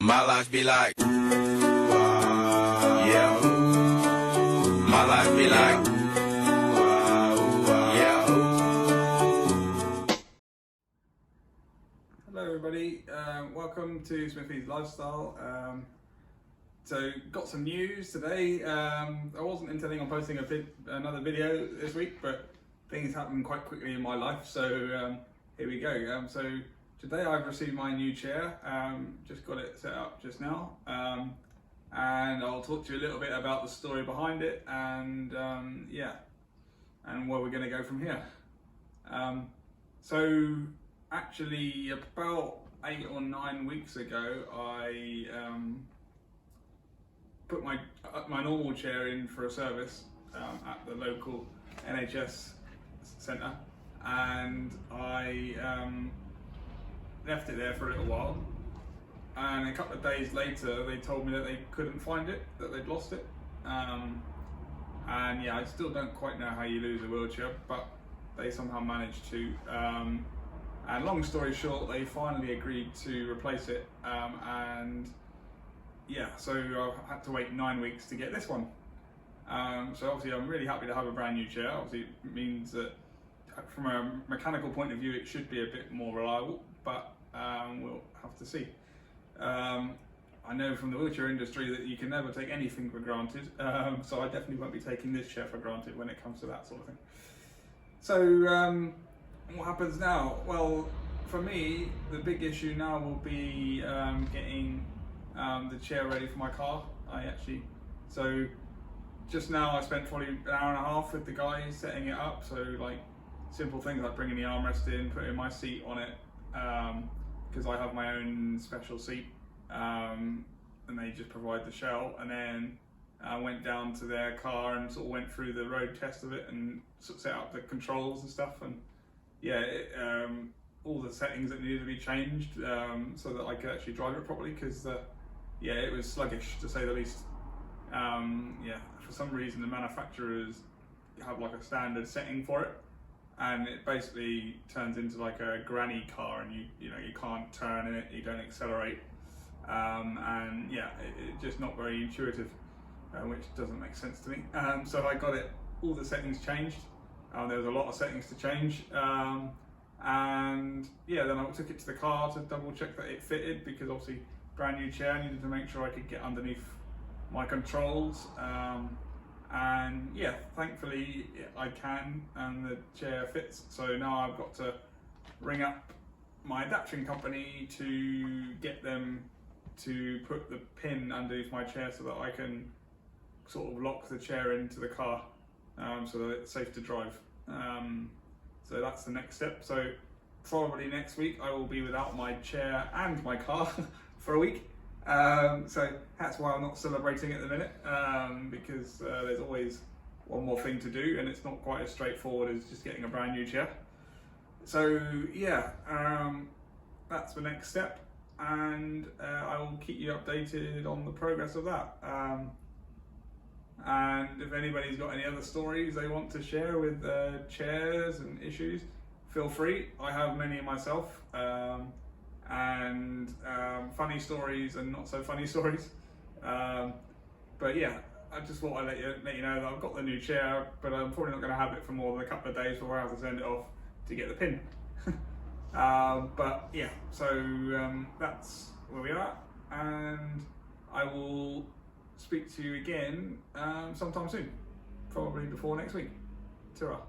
My life be like, yeah. My life be like, yeah. Hello everybody, welcome to Smithy's Lifestyle. So got some news today. I wasn't intending on posting another video this week, but things happen quite quickly in my life, so here we go. So today I've received my new chair, just got it set up just now, and I'll talk to you a little bit about the story behind it, and yeah, and where we're going to go from here. So actually about 8 or 9 weeks ago, I put my normal chair in for a service at the local NHS centre, and I left it there for a little while, and a couple of days later they told me that they couldn't find it, that they'd lost it, and yeah, I still don't quite know how you lose a wheelchair, but they somehow managed to, and long story short, they finally agreed to replace it, and yeah, so I had to wait 9 weeks to get this one. So obviously I'm really happy to have a brand new chair. Obviously it means that from a mechanical point of view it should be a bit more reliable, but we'll have to see. I know from the wheelchair industry that you can never take anything for granted, so I definitely won't be taking this chair for granted when it comes to that sort of thing. So what happens now? Well, for me the big issue now will be getting the chair ready for my car. So just now I spent probably an hour and a half with the guy setting it up, so like simple things like bringing the armrest in, putting my seat on it, because I have my own special seat, and they just provide the shell, and then I went down to their car and sort of went through the road test of it and sort of set up the controls and stuff, and yeah, all the settings that needed to be changed so that I could actually drive it properly, because yeah, it was sluggish to say the least. Yeah, for some reason the manufacturers have like a standard setting for it, and it basically turns into like a granny car, and you know, you can't turn in it, you don't accelerate, and yeah, it's just not very intuitive, which doesn't make sense to me. So I got it, all the settings changed. There was a lot of settings to change, and yeah, then I took it to the car to double check that it fitted, because obviously brand new chair, I needed to make sure I could get underneath my controls, and yeah, thankfully I can, and the chair fits. So now I've got to ring up my adaptation company to get them to put the pin underneath my chair so that I can sort of lock the chair into the car, so that it's safe to drive. So that's the next step. So probably next week I will be without my chair and my car for a week. So that's why I'm not celebrating at the minute, because there's always one more thing to do, and it's not quite as straightforward as just getting a brand new chair. So yeah, that's the next step, and I will keep you updated on the progress of that. And if anybody's got any other stories they want to share with chairs and issues, feel free. I have many myself, and funny stories and not so funny stories. But yeah, I just thought I'd let you know that I've got the new chair, but I'm probably not going to have it for more than a couple of days before I have to send it off to get the pin. But yeah, so that's where we are, and I will speak to you again sometime soon, probably before next week. Ta-ra.